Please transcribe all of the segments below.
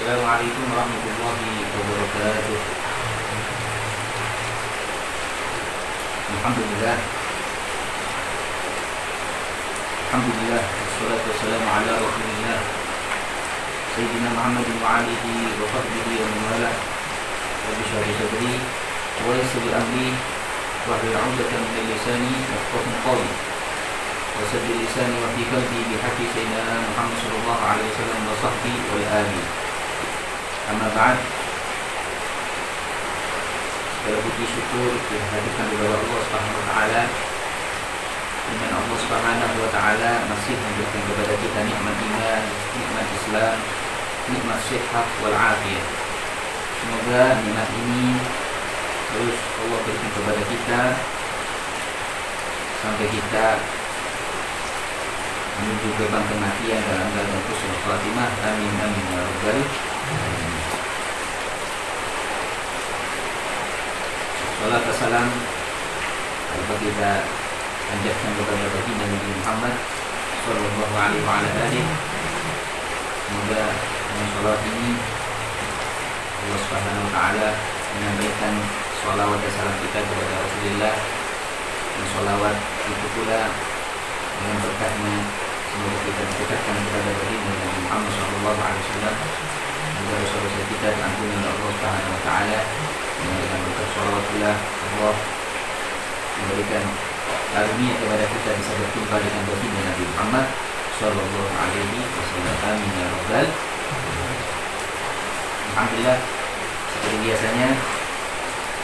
Assalamualaikum warahmatullahi wabarakatuh. Alhamdulillah. Alhamdulillah. Wassalatu wassalamu ala Rasulillah Sayyidina Muhammadin wa alihi wa sahbihi wa man wala. Rabbi shrah li sadri wa yassir li amri wahlul 'uqdatam min lisani yafqahu qawli. Wa saddid lisani wa fi qalbi bi haqqi sayyidina Muhammad sallallahu alaihi wasallam wa sahbihi wa alihi. Amma ba'd. Segala puji syukur dihadikan kepada Allah Subhanahu wa taala, di mana Allah Subhanahu wa taala masih memberikan kepada kita nikmat iman, nikmat Islam, nikmat sehat wal afiyah. Semoga nikmat ini terus Allah berikan kepada kita sampai kita menuju gerbang kematian dalam keadaan husnul khatimah. Amin amin ya rabbal alamin. Salat dan salam kita panjatkan kepada baginda Nabi Muhammad sallallahu alaihi wa alihi. Semoga dengan salat ini Allah Subhanahu wa taala menyampaikan salawat dan salam kita kepada Rasulullah, dan salawat itu pula dengan berkahnya semoga kita mendekatkan kepada baginda Nabi Muhammad sallallahu alaihi wasallam, agar dosa-dosa kita diampuni oleh Allah Subhanahu wa taala. Dengan berkat salawat pula Allah memberikan karunia kepada kita bisa berjumpa dengan baginda Nabi Muhammad sallallahu alaihi wasallam. Amin ya rabbal alamin. Alhamdulillah, seperti biasanya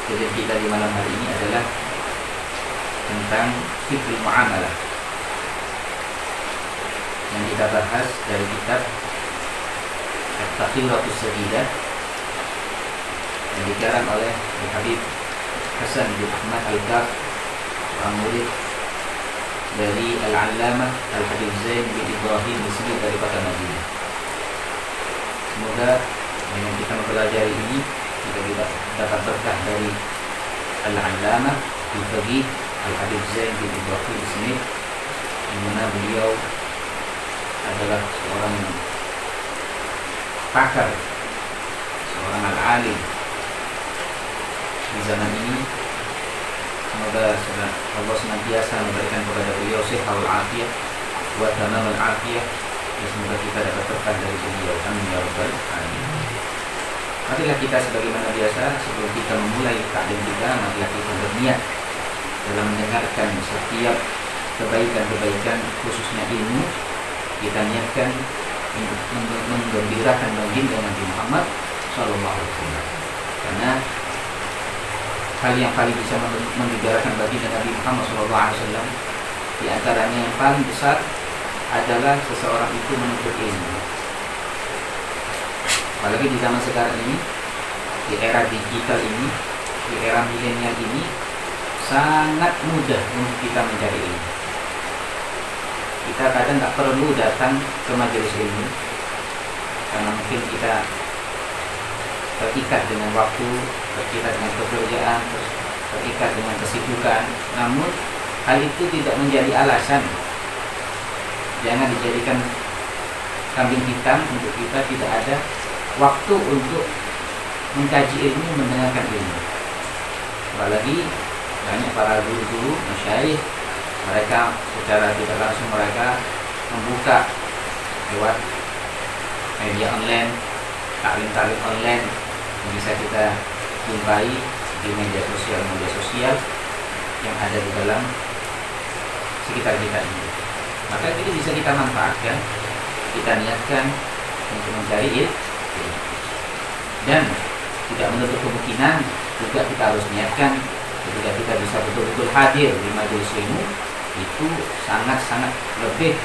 kajian kita di malam hari ini adalah tentang fiqhul muamalah yang kita bahas dari kitab At-Taqiyyatus Sadidah yang dikarang oleh Habib Hasan bin Ahmad Al-Kaf, seorang murid dari Al-Allamah Al-Habib Zain bin Ibrahim Muslim dari kota Madinah. Semoga dengan kita mempelajari ini kita dapat berkah dari Al-Allamah Al-Faqih Al-Habib Zain bin Ibrahim Muslim, yang mana beliau adalah seorang pakar, seorang al-alim di zaman ini. Semoga Allah senantiasa memberikan kepada beliau sehat wal afiyah wa tamamul afiyah, dan semoga kita dapat berkah dari beliau. Amin ya rabbal alamin. Marilah kita sebagaimana biasa, sebelum kita memulai taklim kita, marilah kita berniat dalam mendengarkan setiap kebaikan-kebaikan, khususnya ilmu. Kita niatkan untuk menggembirakan baginda Nabi Muhammad sallallahu alaihi wasallam, karena hal yang paling bisa menggembirakan baginda Nabi Muhammad SAW di antaranya yang paling besar adalah seseorang itu menuntut ilmu. Apalagi di zaman sekarang ini, di era digital ini, di era milenial ini, sangat mudah untuk kita mencari ilmu. Kita kadang tak perlu datang ke majelis ilmu karena mungkin kita terikat dengan waktu, terikat dengan pekerjaan, terikat dengan kesibukan. Namun hal itu tidak menjadi alasan. Jangan dijadikan kambing hitam untuk kita tidak ada waktu untuk mengkaji ilmu, mendengarkan ilmu. Apalagi banyak para guru-guru, masyayikh, mereka secara tidak langsung mereka membuka lewat media online, taklim-taklim online yang bisa kita jumpai di media sosial yang ada di dalam sekitar kita ini. Maka itu bisa kita manfaatkan, kita niatkan untuk mencari ilmu, dan tidak menutup kemungkinan juga kita harus niatkan ketika kita bisa betul-betul hadir di majelis ilmu, itu sangat-sangat lebih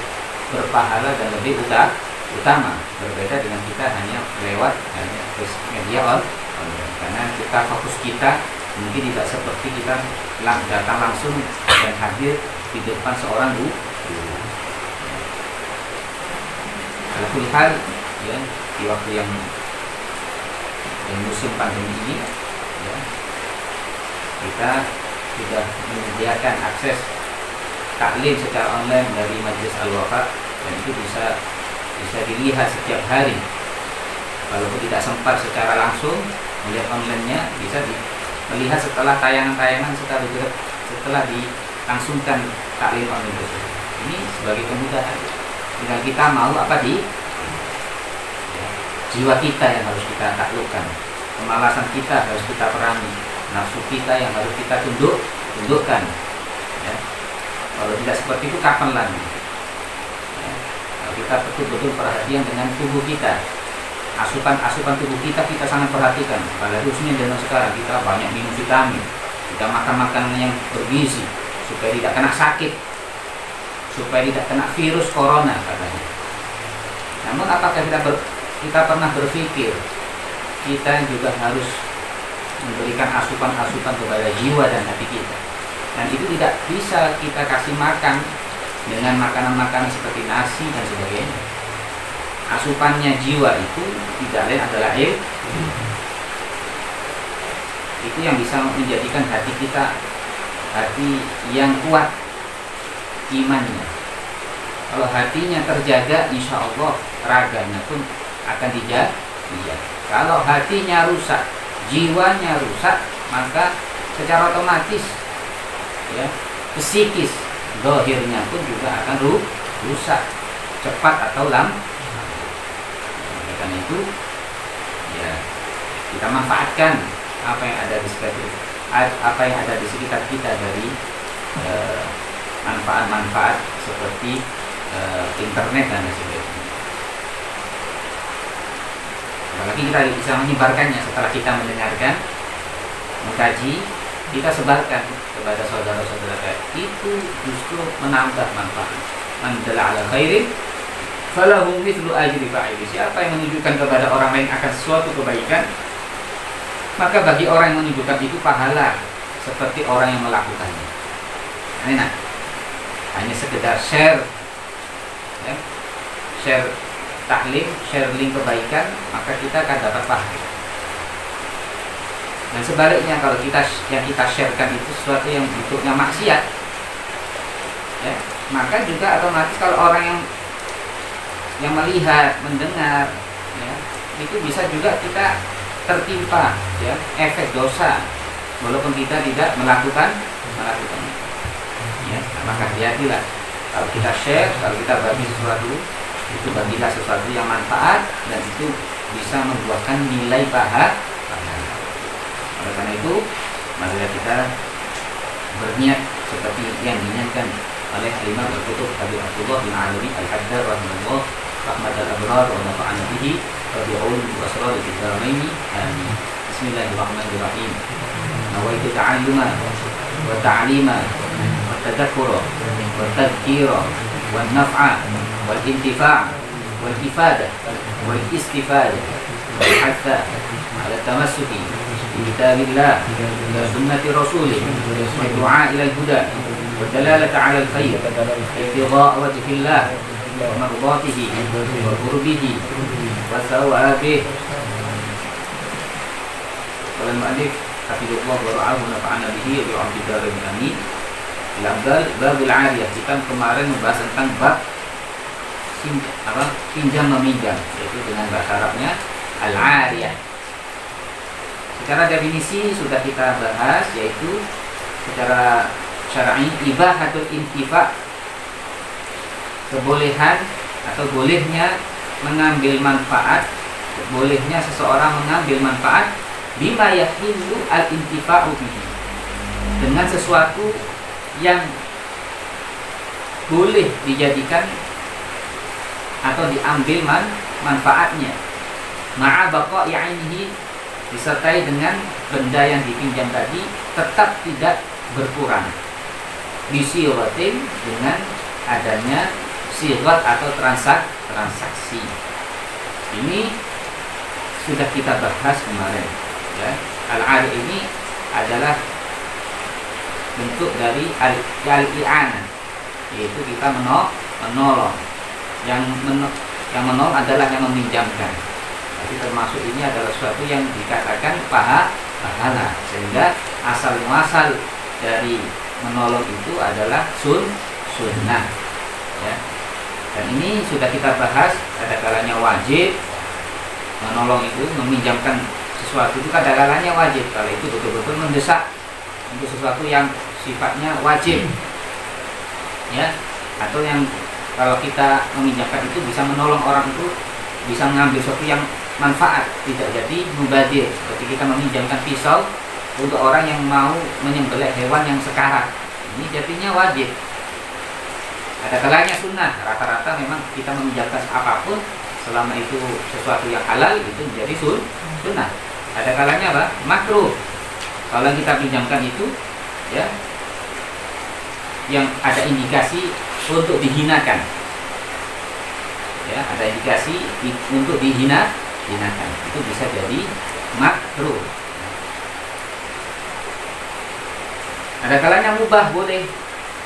berpahala dan lebih utama, berbeda dengan kita hanya lewat media online. Karena kita fokus kita mungkin tidak seperti kita datang langsung dan hadir di depan seorang guru. Walaupun hal ya, di waktu yang musim pandemi ini ya, kita sudah menyediakan akses taklim secara online dari Majelis Al-Wafa, dan itu bisa dilihat setiap hari walaupun tidak sempat secara langsung melihat online-nya, bisa melihat setelah tayangan-tayangan setelah dilangsungkan taklim online itu. Ini sebagai kemudahan. Tinggal kita mau apa jiwa kita yang harus kita taklukkan, kemalasan kita harus kita perangi, nafsu kita yang harus kita tundukkan. Ya. Kalau tidak seperti itu kapan lagi? Ya. Kalau kita betul-betul perhatian dengan tubuh kita, asupan tubuh kita sangat perhatikan. Apalagi khususnya zaman sekarang kita banyak minum vitamin, kita makan makanan yang bergizi supaya tidak kena sakit, supaya tidak kena virus corona katanya. Namun apakah kita pernah berpikir kita juga harus memberikan asupan-asupan kepada jiwa dan hati kita? Dan itu tidak bisa kita kasih makan dengan makanan-makanan seperti nasi dan sebagainya. Asupannya jiwa itu tidak lain adalah air. Itu yang bisa menjadikan hati kita hati yang kuat imannya. Kalau hatinya terjaga, insya Allah raganya pun akan dijaga. Kalau hatinya rusak, jiwanya rusak, maka secara otomatis ya, psikis zahirnya pun juga akan rusak cepat atau lambat. Karena itu ya, kita manfaatkan apa yang ada di sekitar kita dari manfaat-manfaat seperti internet dan sebagainya. Apalagi kita bisa menyebarkannya setelah kita mendengarkan, mengkaji, kita sebarkan kepada saudara-saudara kita. Itu justru menambah manfaat. Man dalla ala khairin falahu mithlu ajri fa'ili. Siapa yang menunjukkan kepada orang lain akan suatu kebaikan, maka bagi orang yang menunjukkan itu pahala seperti orang yang melakukannya. Nah, hanya sekedar share ya, share taklim, share link kebaikan, maka kita akan dapat pahala. Dan sebaliknya, kalau yang kita sharekan itu sesuatu yang bentuknya maksiat ya, maka juga otomatis kalau orang yang melihat, mendengar ya, itu bisa juga kita tertimpa ya, efek dosa walaupun kita tidak melakukannya ya. Maka hati-hatilah kalau kita share, kalau kita bagi sesuatu, itu bagilah sesuatu yang manfaat dan itu bisa membuahkan nilai pahala. Oleh karena itu, marilah kita berniat seperti yang diingatkan oleh Imam Al-Qutub Abi Abdullah bin Alawi Al-Haddad rahimahullah, rahmatal abrar wa nafa'ana bihi wa bi'ulum wa asrar al-dharmaini. Amin. Bismillahirrahmanirrahim. Nawaitu ta'alluma wa ta'lima wa tadakkura wa tadhkira wa naf'a wal intifa' wal ifada wal istifada wal hatha ala tamassuki bikitabillah wa sunnati rasulih wa du'a ila al-huda wa dalalata ala al-khair ibtigha'a wajhillah wa mardatihi wa qurbihi wa thawabih. Qala al-mu'allif hafizahullah wa ra'ahu nafa'ana bihi wa bi'abdillahi amin. Babul 'ariyah, kita kemarin membahas tentang bab pinjam meminjam, yaitu dengan bahasa Arabnya al-'ariyah. Secara definisi sudah kita bahas, yaitu secara syar'i ibahatul intifa', kebolehan atau bolehnya mengambil manfaat, bolehnya seseorang mengambil manfaat bima yahillu al-intifa'u bihi, dengan sesuatu yang boleh dijadikan atau diambil manfaatnya, ma'a baqa'i 'ainihi, disertai dengan benda yang dipinjam tadi tetap tidak berkurang, bisiratin, dengan adanya sirat atau transaksi. Ini sudah kita bahas kemarin ya. Al-'ar ini adalah bentuk dari al-i'anah, yaitu kita menolong. Yang menolong adalah yang meminjamkan. Jadi termasuk ini adalah sesuatu yang dikatakan pahala, sehingga asal muasal dari menolong itu adalah sunnah ya. Dan ini sudah kita bahas, ada kalanya wajib, menolong itu, meminjamkan sesuatu itu kadang-kadangnya wajib kalau itu betul-betul mendesak untuk sesuatu yang sifatnya wajib, ya. Atau yang kalau kita meminjamkan itu bisa menolong orang itu, bisa mengambil sesuatu yang manfaat, tidak jadi mubadir. Seperti kita meminjamkan pisau untuk orang yang mau menyembelih hewan yang sekarat, ini jadinya wajib. Ada kalanya sunnah, rata-rata memang kita meminjamkan apapun selama itu sesuatu yang halal itu menjadi sunnah. Ada kalanya apa? Makruh. Kalau kita pinjamkan itu, ya, yang ada indikasi untuk dihinakan, ya, ada indikasi untuk dihinakan, itu bisa jadi makruh. Ada kalanya mubah, boleh.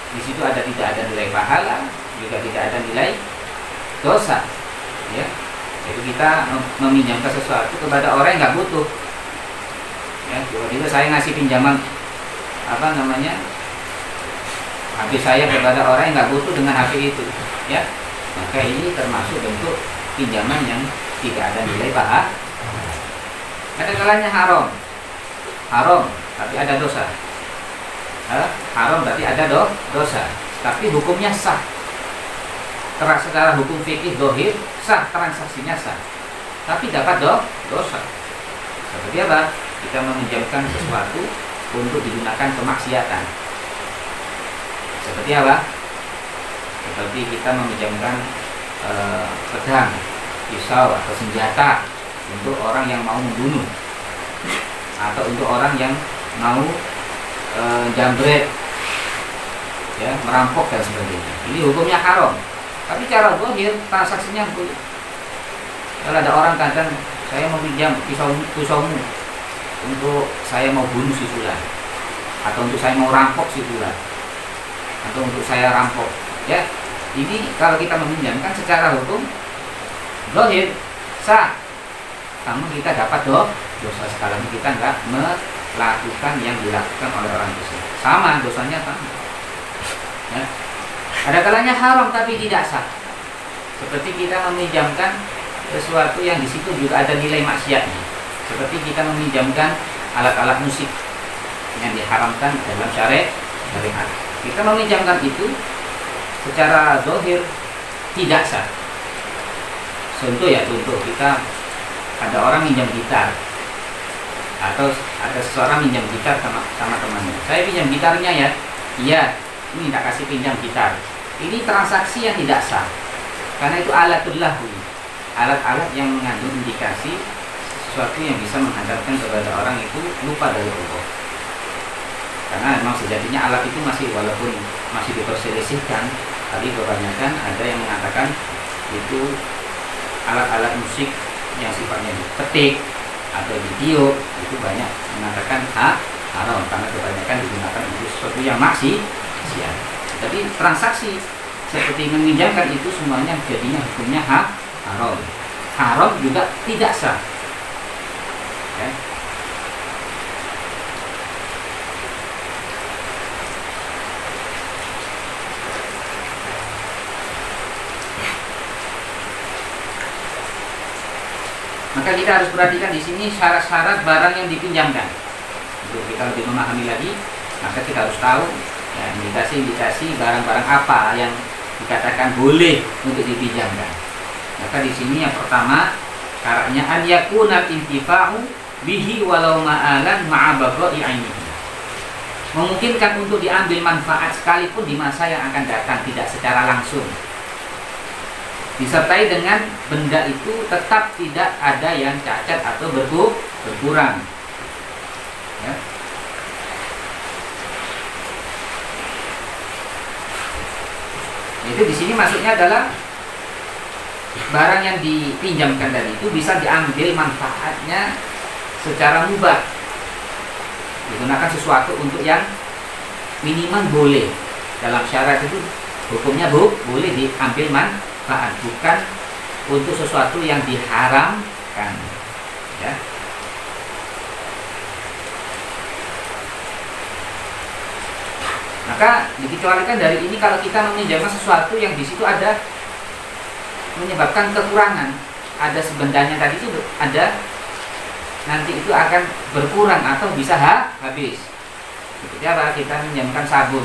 Di situ tidak ada nilai pahala, juga tidak ada nilai dosa, ya. Jadi kita meminjamkan sesuatu kepada orang yang nggak butuh, ya. Tiba-tiba saya ngasih pinjaman HP saya kepada orang yang nggak butuh dengan HP itu, ya, maka ini termasuk bentuk pinjaman yang tidak ada nilai pahala. Ada kalanya haram tapi ada dosa. Haram berarti ada dosa, tapi hukumnya sah. Secara hukum fikih dohir sah, transaksinya sah, tapi dapat dosa. Seperti apa? Kita meminjamkan sesuatu untuk digunakan kemaksiatan. Seperti apa? Seperti kita meminjamkan pedang, pisau atau senjata untuk orang yang mau membunuh, atau untuk orang yang mau jambret, ya, merampok dan sebagainya. Ini hukumnya haram, tapi cara zahir transaksinya boleh. Kalau ada orang kadang, saya mau pinjam pisaumu untuk saya mau bunuh si fulan, atau untuk saya mau rampok si fulan, atau untuk saya rampok, ya. Ini kalau kita meminjamkan secara hukum zahir sah, namun kita dapat dosa sekali kita nggak melakukan yang dilakukan oleh orang tersebut. Sama dosanya sama, ya. Ada kalanya haram tapi tidak sah, seperti kita meminjamkan sesuatu yang di situ juga ada nilai maksiatnya, seperti kita meminjamkan alat-alat musik yang diharamkan dalam syariat. Kita meminjamkan itu secara zahir tidak sah. Contoh kita ada orang minjam gitar, atau ada seseorang minjam gitar sama temannya. Saya pinjam gitarnya, ya. Iya, ini tak kasih pinjam gitar. Ini transaksi yang tidak sah, karena itu alatul lahu, alat-alat yang mengandung indikasi sesuatu yang bisa menghantarkan kepada orang itu lupa dari Allah. Karena memang sejatinya alat itu walaupun masih diperselisihkan, tapi kebanyakan ada yang mengatakan itu alat-alat musik yang sifatnya diketik atau video, itu banyak mengatakan haram, karena kebanyakan digunakan untuk sesuatu yang maksiat. Tapi transaksi seperti meminjamkan itu semuanya jadinya hukumnya haram. Haram juga tidak sah, ya. Maka kita harus perhatikan di sini syarat-syarat barang yang dipinjamkan. Untuk kita lebih memahami lagi, maka kita harus tahu, ya, indikasi-indikasi barang-barang apa yang dikatakan boleh untuk dipinjamkan. Maka di sini yang pertama, syaratnya an yakuna intifa'u bihi walau ma'alan ma'a baqa'i ainihi. Memungkinkan untuk diambil manfaat sekalipun di masa yang akan datang, tidak secara langsung. Disertai dengan benda itu tetap tidak ada yang cacat atau berkurang, ya. Itu di sini maksudnya adalah barang yang dipinjamkan tadi itu bisa diambil manfaatnya secara mubah, digunakan sesuatu untuk yang minimal boleh. Dalam syarat itu hukumnya boleh diambil manfaat, bukan untuk sesuatu yang diharamkan, ya. Maka dikecualikan dari ini kalau kita meminjamkan sesuatu yang di situ ada menyebabkan kekurangan, ada sebendanya tadi itu ada nanti itu akan berkurang atau bisa habis. Seperti apa? Kita minjamkan sabun.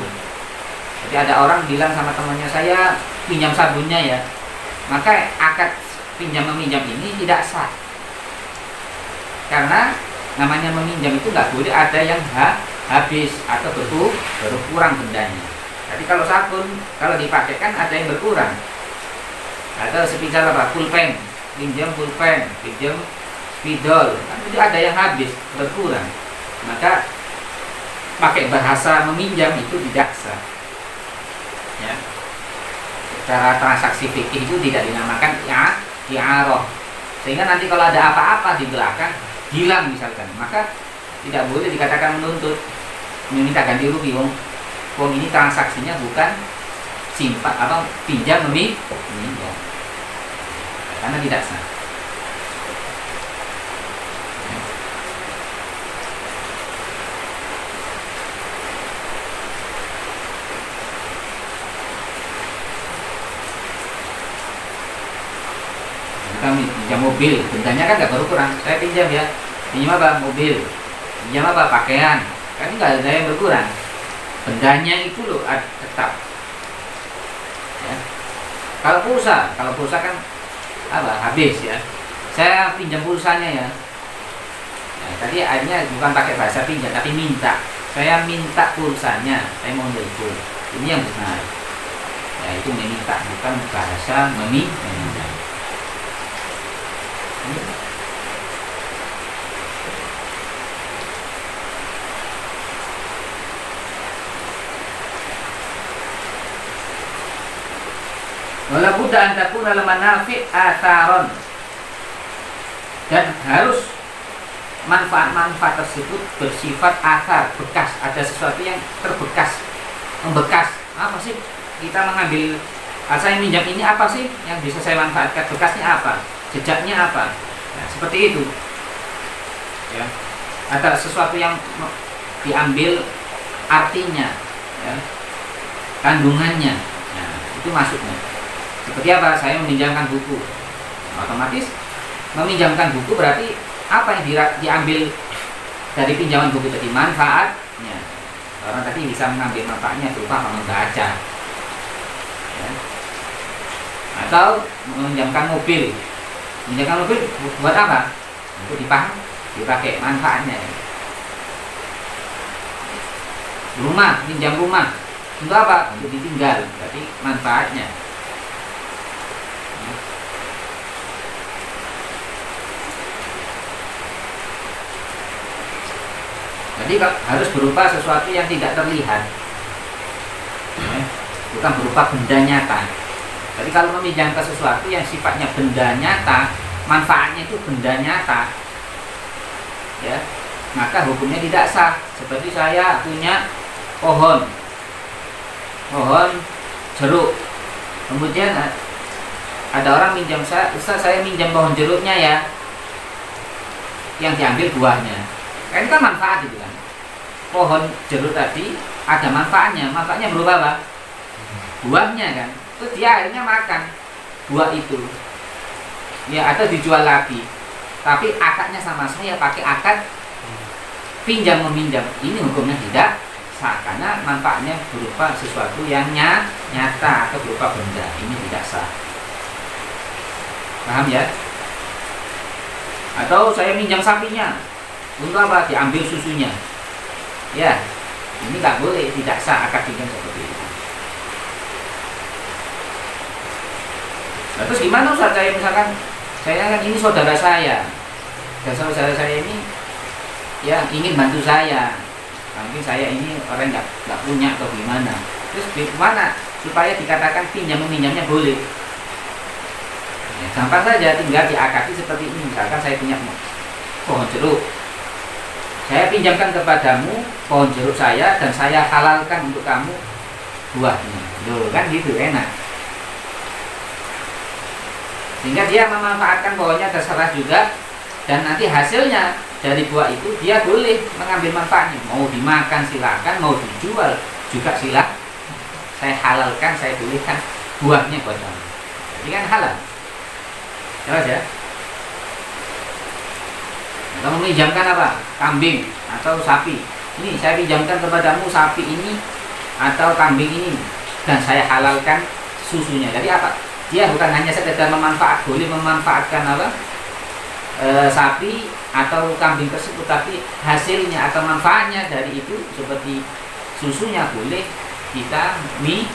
Jadi ada orang bilang sama temannya, saya pinjam sabunnya ya. Maka akad pinjam meminjam ini tidak sah. Karena namanya meminjam itu nggak boleh ada yang habis atau berkurang bendanya. Jadi kalau sabun kalau dipakai kan ada yang berkurang. Atau semisal apa? Pulpen, pinjam pulpen, pinjam spidol, kan itu ada yang habis berkurang. Maka pakai bahasa meminjam itu tidak sah. Ya. Secara transaksi fikih itu tidak dinamakan i'arah. Sehingga nanti kalau ada apa-apa di belakang hilang misalkan, maka tidak boleh dikatakan menuntut meminta ganti rugi. Wong ini transaksinya bukan simpan atau pinjam meminjam, karena tidak sah. Kami pinjam mobil, bendanya kan nggak berkurang. Saya pinjam ya, pinjam apa? Mobil. Pinjam apa? Pakaian. Kan nggak ada yang berkurang. Bendanya itu loh tetap. Ya. Kalau pulsa kan apa? Habis ya. Saya pinjam pulsanya ya. Nah, tadi akhirnya bukan pakai bahasa pinjam, tapi minta. Saya minta pulsanya. Saya mau nelpon. Ini yang benar. Ya itu meminta, bukan bahasa meminjam. Wala budda an takuna al manafi' atharon, dan harus manfaat-manfaat tersebut bersifat athar, bekas, ada sesuatu yang terbekas, membekas. Apa sih kita mengambil, saya minjam ini apa sih yang bisa saya manfaatkan, bekasnya apa, jejaknya apa. Nah, seperti itu ya. Ada sesuatu yang diambil artinya ya, kandungannya. Nah, itu maksudnya. Seperti apa? Saya meminjamkan buku, otomatis meminjamkan buku berarti apa yang diambil dari pinjaman buku tadi? Manfaatnya. Orang tadi bisa mengambil manfaatnya berupa membaca ya. Atau meminjamkan mobil. Meminjamkan mobil buat apa? Untuk dipakai manfaatnya ya. Rumah, pinjam rumah untuk apa? Untuk ditinggal, berarti manfaatnya. Jadi harus berupa sesuatu yang tidak terlihat, bukan berupa benda nyata. Jadi kalau meminjamkan sesuatu yang sifatnya benda nyata, manfaatnya itu benda nyata, ya, maka hukumnya tidak sah. Seperti saya punya pohon jeruk, kemudian ada orang minjam saya, Ustaz saya minjam pohon jeruknya ya, yang diambil buahnya. Kan itu kan manfaat itu kan. Pohon jeruk tadi ada manfaatnya berupa apa? Buahnya kan. Terus dia akhirnya makan buah itu. Ya, atau dijual lagi. Tapi akadnya sama saya pakai akad pinjam meminjam. Ini hukumnya tidak sah karena manfaatnya berupa sesuatu yang nyata atau berupa benda. Ini tidak sah. Paham ya? Atau saya minjam sapinya. Untuk apa? Diambil susunya. Ya, ini nggak boleh, tidak sah akad pinjam seperti itu. Nah, terus gimana Ustaz? Saya misalkan, saya kan ini saudara saya, dan saudara saya ini ya ingin bantu saya. Mungkin saya ini orang nggak punya atau gimana. Terus gimana supaya dikatakan pinjam meminjamnya boleh? Ya, gampang saja, tinggal diakati seperti ini. Misalkan saya punya pohon jeruk. Saya pinjamkan kepadamu pohon jeruk saya dan saya halalkan untuk kamu buahnya. Loh, kan gitu, enak. Sehingga dia memanfaatkan pohonnya terserah juga, dan nanti hasilnya dari buah itu dia boleh mengambil manfaatnya. Mau dimakan silakan, mau dijual juga silakan. Saya halalkan, saya bolehkan buahnya buat kamu. Jadi kan halal. Jelas ya? Kamu meminjamkan apa? Kambing atau sapi. Ini saya pinjamkan kepadamu sapi ini atau kambing ini, dan saya halalkan susunya. Jadi apa? Dia bukan hanya sekedar boleh memanfaatkan apa? Sapi atau kambing tersebut, tapi hasilnya atau manfaatnya dari itu seperti susunya boleh kita minum.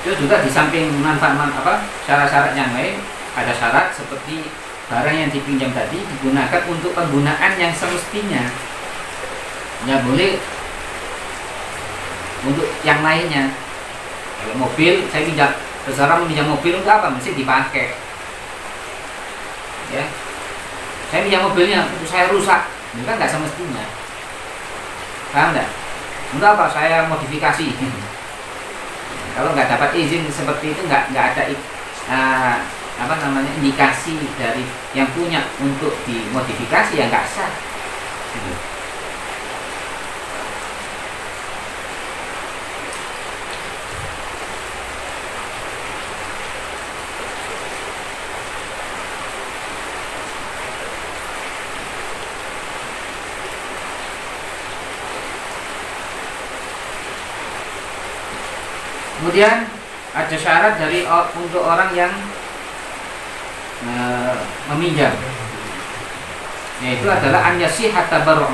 Itu juga di samping manfaat syarat-syarat yang lain, ada syarat seperti barang yang dipinjam tadi digunakan untuk penggunaan yang semestinya, nggak boleh untuk yang lainnya. Kalau mobil saya pinjam, seseorang meminjam mobil untuk apa? Mesti dipakai. Ya, saya pinjam mobilnya untuk saya rusak, itu kan nggak semestinya. Paham nggak? Untuk apa? Saya modifikasi. Kalau nggak dapat izin seperti itu, nggak ada indikasi dari yang punya untuk dimodifikasi, ya nggak sah. Kemudian ada syarat untuk orang yang meminjam, yaitu adalah an yasihat tabarru'u.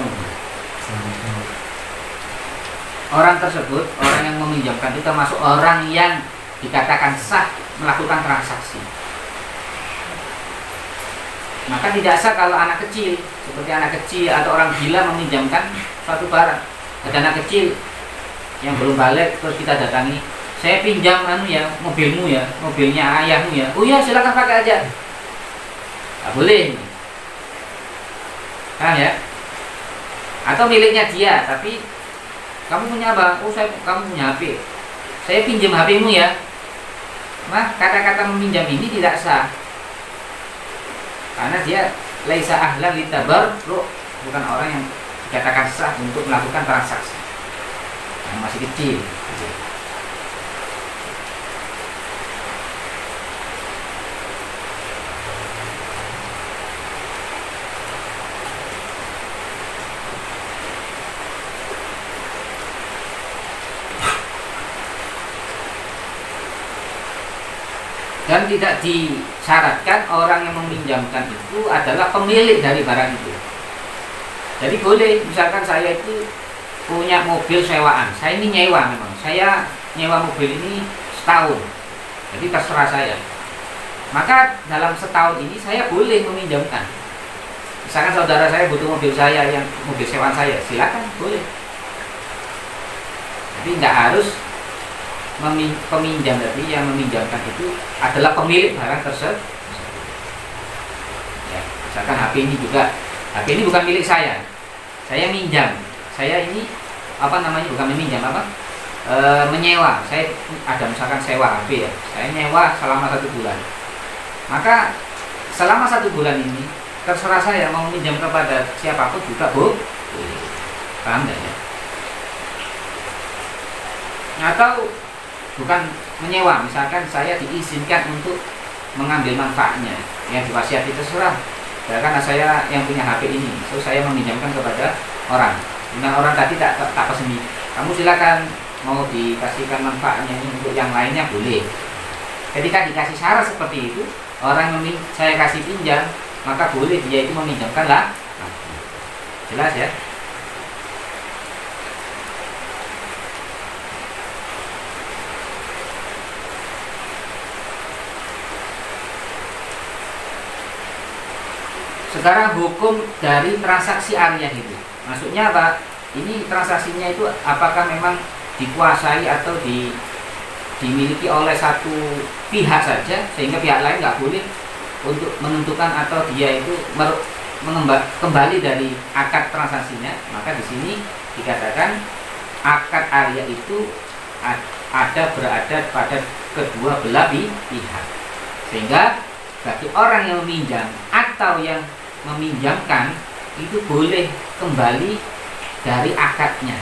Orang tersebut, orang yang meminjamkan itu termasuk orang yang dikatakan sah melakukan transaksi. Maka tidak sah kalau anak kecil, seperti anak kecil atau orang gila meminjamkan suatu barang. Ada anak kecil yang belum balik terus kita datangi, saya pinjam mobilmu ya, mobilnya ayahmu ya. Oh ya, silakan pakai aja. Nggak boleh. Kan ya? Atau miliknya dia, tapi kamu punya apa? Oh, kamu punya HP. Saya pinjam HP-mu ya. Nah, kata-kata meminjam ini tidak sah. Karena dia laisa ahlan litabarru, bukan orang yang dikatakan sah untuk melakukan transaksi. Yang masih kecil. Dan tidak disyaratkan orang yang meminjamkan itu adalah pemilik dari barang itu. Jadi boleh, misalkan saya itu punya mobil sewaan, saya ini nyewa, memang saya nyewa mobil ini setahun, jadi terserah saya. Maka dalam setahun ini saya boleh meminjamkan. Misalkan saudara saya butuh mobil saya, yang mobil sewaan saya, silakan, boleh. Jadi tidak harus peminjam tadi yang meminjamkan itu adalah pemilik barang tersebut. Ya, misalkan HP ini bukan milik saya minjam. Saya ini bukan meminjam, menyewa. Saya ada misalkan sewa HP ya, saya nyewa selama 1 bulan. Maka selama 1 bulan ini terserah saya mau minjam kepada siapapun juga boleh. Paham ya? Atau bukan menyewa, misalkan saya diizinkan untuk mengambil manfaatnya, yang diwasiati terserah. Karena saya yang punya HP ini, so saya meminjamkan kepada orang. Dengan orang tadi tak pesemi, kamu silakan mau dikasihkan manfaatnya ini untuk yang lainnya boleh. Ketika dikasih syarat seperti itu, orang yang saya kasih pinjam, maka boleh dia itu meminjamkan lah. Jelas ya? Sekarang hukum dari transaksi ariyah itu, maksudnya apa? Ini transaksinya itu apakah memang dikuasai atau dimiliki oleh satu pihak saja, sehingga pihak lain nggak boleh untuk menentukan atau dia itu kembali dari akad transaksinya. Maka di sini dikatakan akad ariyah itu berada pada kedua belah pihak, sehingga bagi orang yang meminjam atau yang meminjamkan itu boleh kembali dari akadnya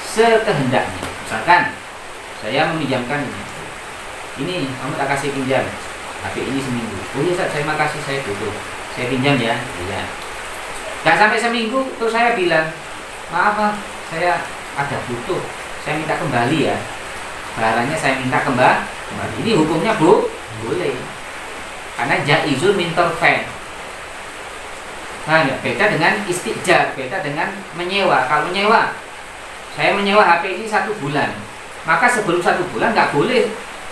sekehendaknya. Misalkan saya meminjamkan ini, kamu tak kasih pinjam HP ini seminggu. Oh iya Ustaz, saya makasih, saya butuh, saya pinjam ya. Iya. Gak sampai seminggu terus saya bilang, maaf saya ada butuh, saya minta kembali ya, barangnya saya minta kembali. Ini hukumnya boleh, karena jaizun min tarfain. Nah, beda dengan istijar, beda dengan menyewa. Kalau menyewa, saya menyewa HP ini 1 bulan, maka sebelum 1 bulan nggak boleh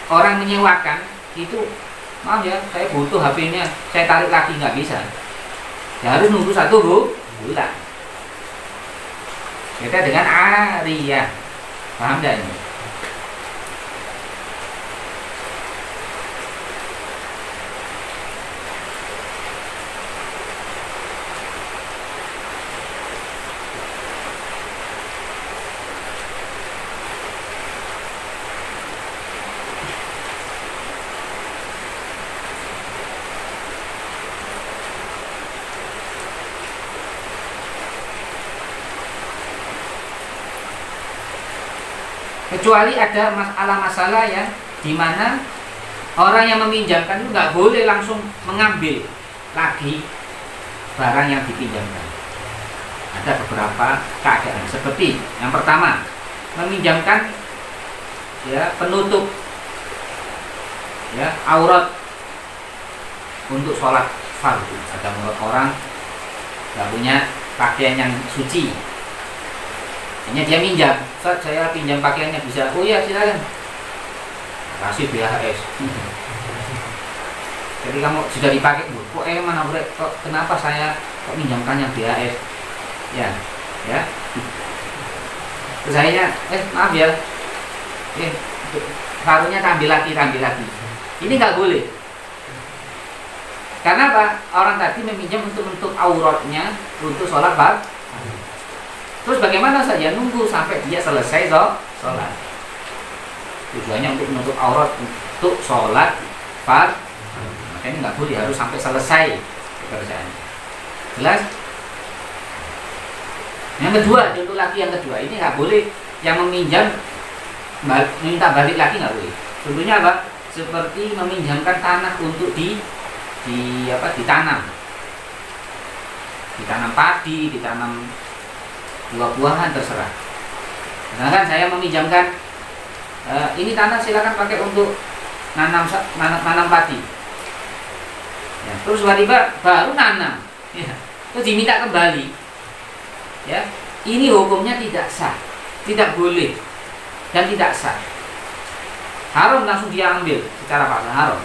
orang menyewakan itu, maaf ya, saya butuh HP-nya, saya tarik lagi, nggak bisa. Ya harus nunggu 1 bulan. Beda dengan ariyah. Paham gak ini? Kecuali ada masalah ya, di mana orang yang meminjamkan itu nggak boleh langsung mengambil lagi barang yang dipinjamkan. Ada beberapa keadaan seperti yang pertama, meminjamkan ya penutup ya aurat untuk sholat fardu. Ada orang nggak punya pakaian yang suci, hanya dia minjam, Ustaz saya pinjam pakaiannya bisa? Oh iya silakan, kasih BHS. Jadi kamu sudah dipakai, kok mana kok kenapa saya kok minjamkan yang BHS? Ya, terus saya maaf ya, karunya ambil lagi. Ini nggak boleh. Karena apa? Orang tadi meminjam untuk auratnya untuk sholat fardu. Terus bagaimana saja nunggu sampai dia selesai sholat. Tujuannya untuk menutup aurat untuk sholat fardu. Makanya nggak boleh, harus sampai selesai pekerjaannya. Jelas? Yang kedua, contoh lagi yang kedua, ini nggak boleh yang meminjam minta balik lagi, nggak boleh. Contohnya apa? Seperti meminjamkan tanah untuk ditanam padi, ditanam buah-buahan, terserah. Misalkan saya meminjamkan ini tanah silakan pakai untuk nanam padi. Ya, terus tiba-tiba baru nanam, ya, terus diminta kembali. Ya, ini hukumnya tidak sah, tidak boleh dan tidak sah. Haram langsung dia ambil secara paksa, haram.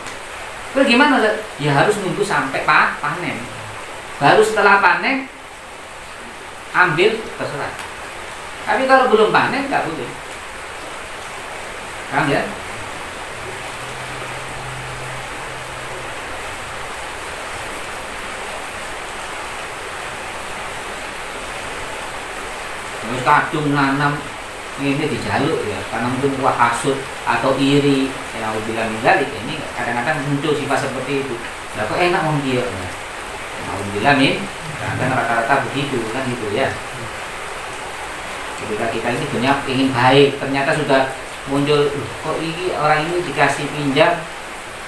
Terus gimana? Ya harus nunggu sampai panen. Baru setelah panen ambil, terserah. Tapi kalau belum panen nggak boleh. Paham ya? Terus kadung nanam ini dijaluk ya, karena mungkin kuah hasut atau iri, yang bilang minggalik, ini kadang-kadang muncul sifat seperti itu. Lah kok enak mau dia? Mau bilang kadang rata-rata begitu kan gitu ya. Ketika kita ini banyak ingin baik, ternyata sudah muncul, kok ini orang ini dikasih pinjam,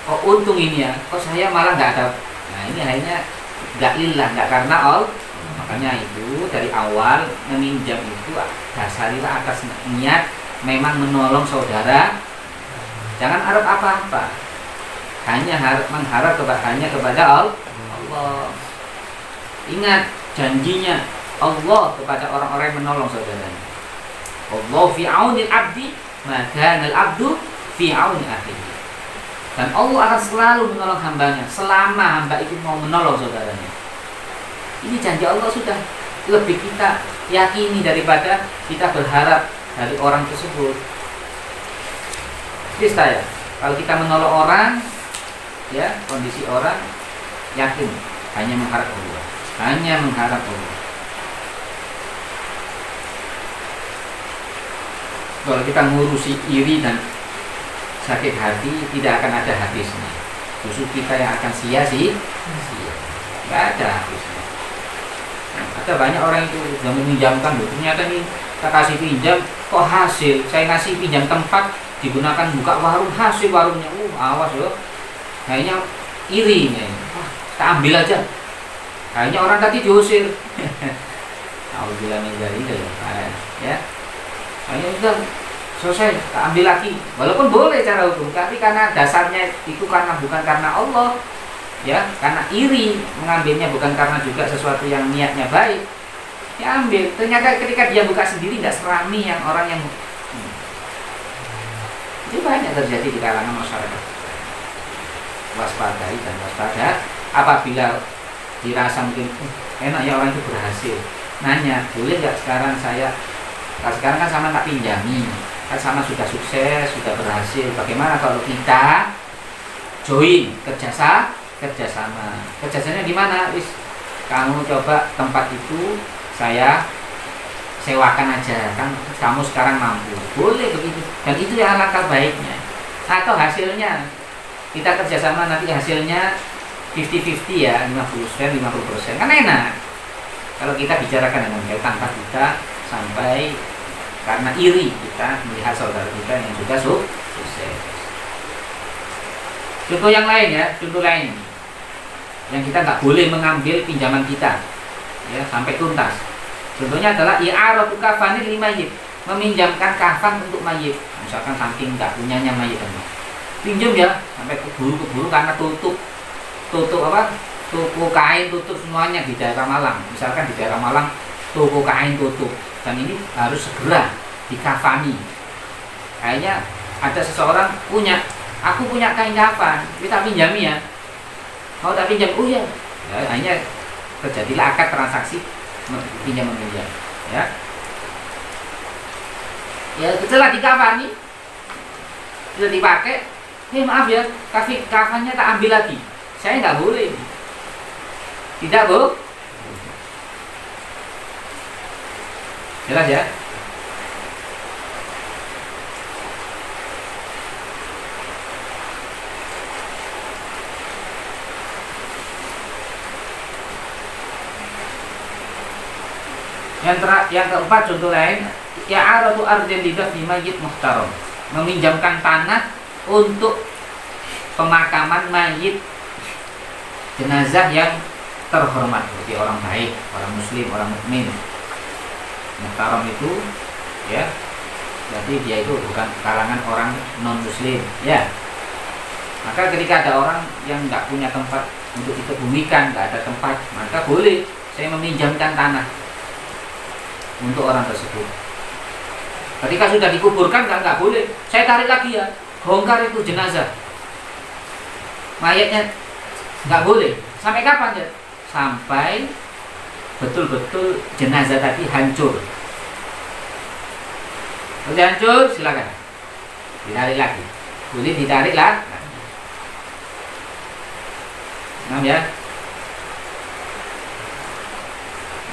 kok untung ini ya, kok saya malah nggak ada. Nah ini akhirnya nggak lillah, nggak karena Allah. Makanya itu dari awal meminjam itu dasarilah atas niat memang menolong saudara. Jangan harap apa-apa, hanya mengharap hanya kepada Allah. Ingat janjinya Allah kepada orang-orang yang menolong saudaranya. Allah fi aunil abdi maka al abdu fi auni akhihi. Dan Allah akan selalu menolong hambanya selama hamba itu mau menolong saudaranya. Ini janji Allah, sudah lebih kita yakini daripada kita berharap dari orang tersebut. Jadi saya, kalau kita menolong orang, ya kondisi orang, yakin hanya mengharap Allah, hanya mengharap Allah. Kalau kita ngurusi iri dan sakit hati, tidak akan ada habisnya. Justru kita yang akan sia-sia, nggak ada habisnya. Ada banyak orang itu yang meminjamkan loh. Ternyata nih kita kasih pinjam kok hasil. Saya ngasih pinjam tempat digunakan buka warung, hasil warungnya awas loh. Kayaknya iri nih. Wah, kita ambil aja. Kayaknya orang tadi diusir. Alhamdulillah dari itu ya. Kayaknya udah selesai, kita ambil lagi. Walaupun boleh cara hukum, tapi karena dasarnya itu bukan karena Allah, ya, karena iri mengambilnya, bukan karena juga sesuatu yang niatnya baik. Ya ambil. Ternyata ketika dia buka sendiri nggak serami yang orang yang itu banyak terjadi di kalangan masyarakat. Waspadai dan waspada. Apabila dirasa mungkin enak ya orang itu berhasil, nanya boleh nggak sekarang sekarang kan sama tak pinjami, kan sama sudah sukses, sudah berhasil. Bagaimana kalau kita join kerjasama? Kerjasamanya gimana? Kamu coba tempat itu saya sewakan aja, kan kamu sekarang mampu, boleh begitu. Dan itu yang alangkah baiknya. Atau hasilnya kita kerjasama, nanti hasilnya 50-50 ya, 50% kan enak. Kalau kita bicarakan dengan baik tanpa kita sampai karena iri kita melihat saudara kita yang sudah sukses. Contoh yang lain ya, contoh lain yang kita nggak boleh mengambil pinjaman kita ya sampai tuntas. Contohnya adalah i'aratu kafanil limayyit, meminjamkan kafan untuk mayit. Misalkan saking nggak punyanya mayit, pinjam ya sampai keburu karena tutup apa? Toko kain tutup semuanya di daerah Malang. Misalkan di daerah Malang toko kain tutup dan ini harus segera dikafani. Kayaknya ada seseorang aku punya kain kafan, kita pinjami ya. Mau tak pinjam? Oh ya. Hanya terjadilah akad transaksi pinjam meminjam. Ya setelah dikafani, sudah dipakai. Maaf ya, kafannya tak ambil lagi. Saya nggak boleh. Tidak bu? Jelas ya? Yang keempat contoh lain, i'aratu ardin lidafni mayyit muhtaram, meminjamkan tanah untuk pemakaman mayit jenazah yang terhormat, seperti orang baik, orang muslim, orang mukmin. Muhtaram itu ya, jadi dia itu bukan kalangan orang non muslim ya. Maka ketika ada orang yang nggak punya tempat untuk dikebumikan, nggak ada tempat, maka boleh saya meminjamkan tanah untuk orang tersebut. Ketika sudah dikuburkan nggak boleh saya tarik lagi ya, bongkar itu jenazah, mayatnya nggak boleh. Sampai kapan ya? Sampai betul-betul jenazah tadi hancur. Sudah hancur, silakan ditarik lagi, boleh ditarik lagi. Nah ya,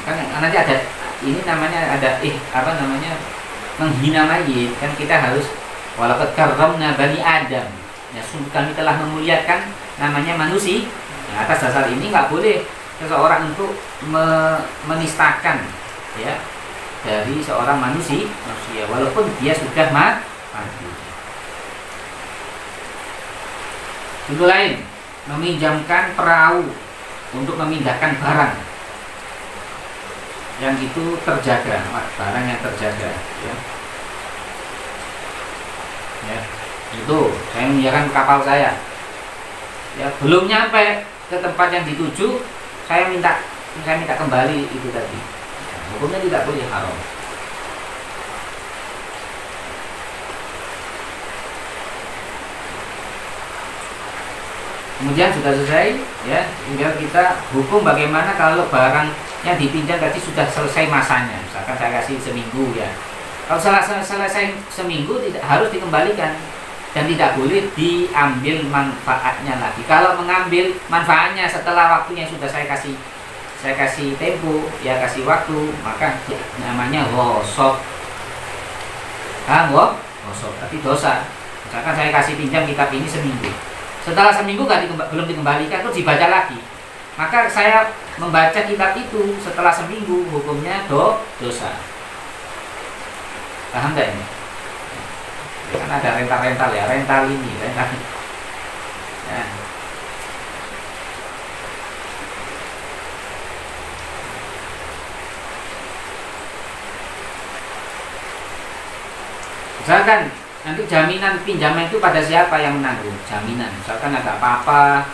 kan nanti ada ini namanya menghina mayit, kan kita harus walaqad karramna bani Adam. Ya sungguh kami telah memuliakan namanya manusia. Nah, atas dasar ini nggak boleh seseorang untuk menistakan ya dari seorang manusia walaupun dia sudah mati. Contoh lain, meminjamkan perahu untuk memindahkan barang yang itu terjaga, barang yang terjaga ya itu saya meminjamkan kapal saya ya, belum nyampe ke tempat yang dituju, saya minta kembali itu tadi. Hukumnya tidak boleh, haram. Kemudian sudah selesai ya, tinggal kita hukum bagaimana kalau barang yang dipinjam tadi sudah selesai masanya. Misalkan saya kasih seminggu ya, kalau selesai seminggu tidak harus dikembalikan dan tidak boleh diambil manfaatnya lagi. Kalau mengambil manfaatnya setelah waktunya sudah saya kasih tempo ya, kasih waktu, maka namanya ghosab. Ghosab tapi dosa. Misalkan saya kasih pinjam kitab ini seminggu, setelah seminggu belum dikembalikan, terus dibaca lagi, maka saya membaca kitab itu setelah seminggu hukumnya dosa. Paham nggak ini? Kan ada rental ya, rental ini. Nah. Misalkan nanti jaminan pinjaman itu pada siapa yang menanggung jaminan? Misalkan ada apa-apa,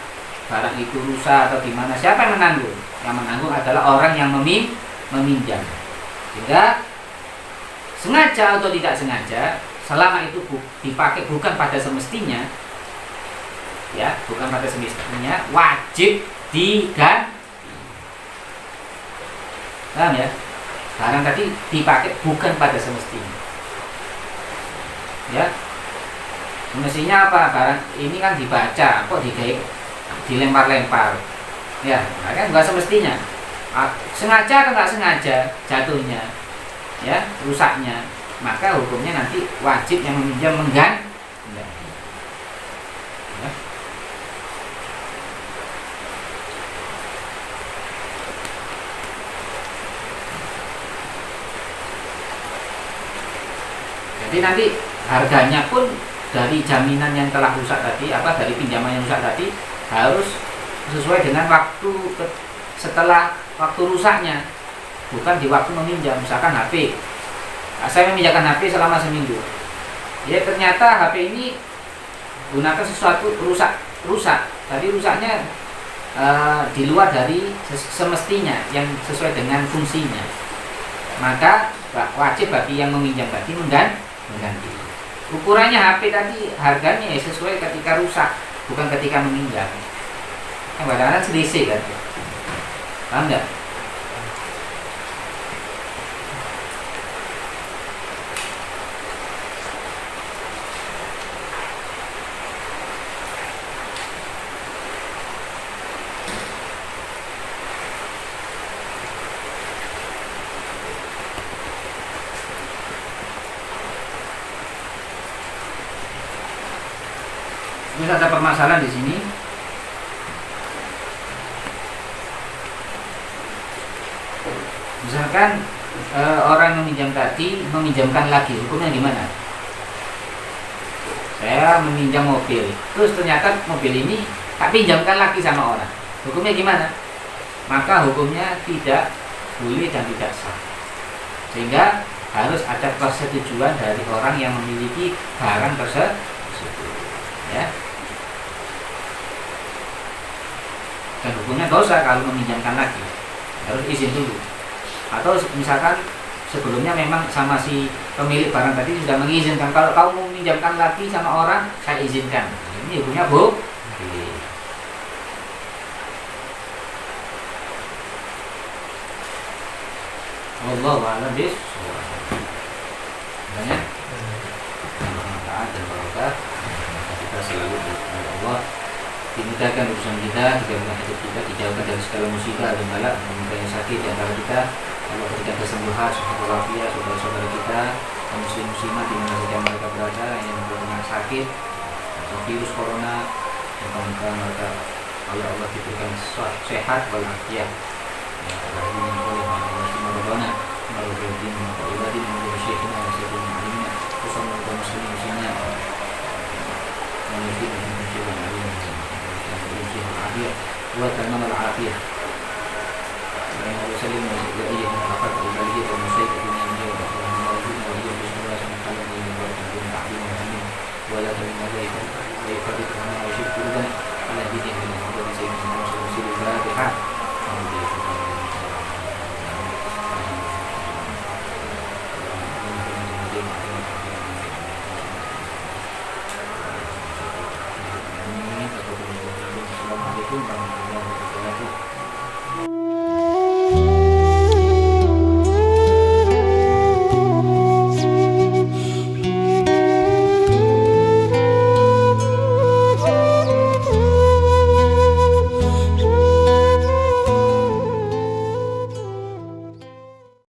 barang itu rusak atau gimana, siapa yang menanggung? Yang menanggung adalah orang yang meminjam. Sehingga sengaja atau tidak sengaja, selama itu dipakai bukan pada semestinya, ya, bukan pada semestinya, wajib diganti. Paham ya? Barang tadi dipakai bukan pada semestinya. Ya, mestinya apa? Barang ini kan dibaca, kok dilempar-lempar, ya, kan nggak semestinya. Sengaja atau nggak sengaja jatuhnya, ya, rusaknya, maka hukumnya nanti wajib yang meminjam mengganti. Ya. Jadi nanti harganya pun dari jaminan yang telah rusak tadi, dari pinjaman yang rusak tadi, harus sesuai dengan waktu setelah waktu rusaknya, bukan di waktu meminjam. Misalkan HP, saya meminjamkan HP selama seminggu, ya ternyata HP ini gunakan sesuatu rusak, tadi rusaknya di luar dari semestinya yang sesuai dengan fungsinya, maka wajib bagi yang meminjam tadi mengganti. Ukurannya HP tadi harganya ya sesuai ketika rusak, bukan ketika meminjam. Kadang-kadang selisih kan, paham nggak? Terus ada permasalahan di sini. Misalkan orang meminjam tadi meminjamkan lagi, hukumnya gimana? Saya meminjam mobil, terus ternyata mobil ini tak pinjamkan lagi sama orang, hukumnya gimana? Maka hukumnya tidak boleh dan tidak sah. Sehingga harus ada persetujuan dari orang yang memiliki barang tersebut, ya. Dan hukumnya dosa kalau meminjamkan lagi, harus izin dulu. Atau misalkan sebelumnya memang sama si pemilik barang tadi sudah mengizinkan, kalau kamu mau meminjamkan lagi sama orang, saya izinkan. Ini hukumnya boleh. Wallahu a'lam bishawab. Banyak manfaat dan barokah. Kita selalu berdoa Allah dimudahkan urusan kita, dimudahkan hidup kita, dijauhkan dari segala musibah dan bala, yang sakit di antara kita. Allah berikan kesembuhan, sehat walafiat saudara-saudara kita, kaum muslim muslimat di mana saja mereka berada yang terkena sakit atau virus corona, dan kawan-kawan mereka Allah diberikan sehat walafiat. Ya, ini yang boleh mengalami Ramadana, melalui din, melalui melalui syekhina, syekhina alimnya, bersama kaum muslim muslimat, melalui din syekhina alimnya. العافية وتمام العافية وسلم وإيه فقط البلية والمسيد الدنيا من يوم وإيه وإيه بسمراء سمحل إيه وإيه تعليم وإيه ولا تلم ذلك ويفرق ما يشد قلوبنا على دين من محمد سيدنا رسول الله الفاتحة Assalamualaikum warahmatullahi wabarakatuh.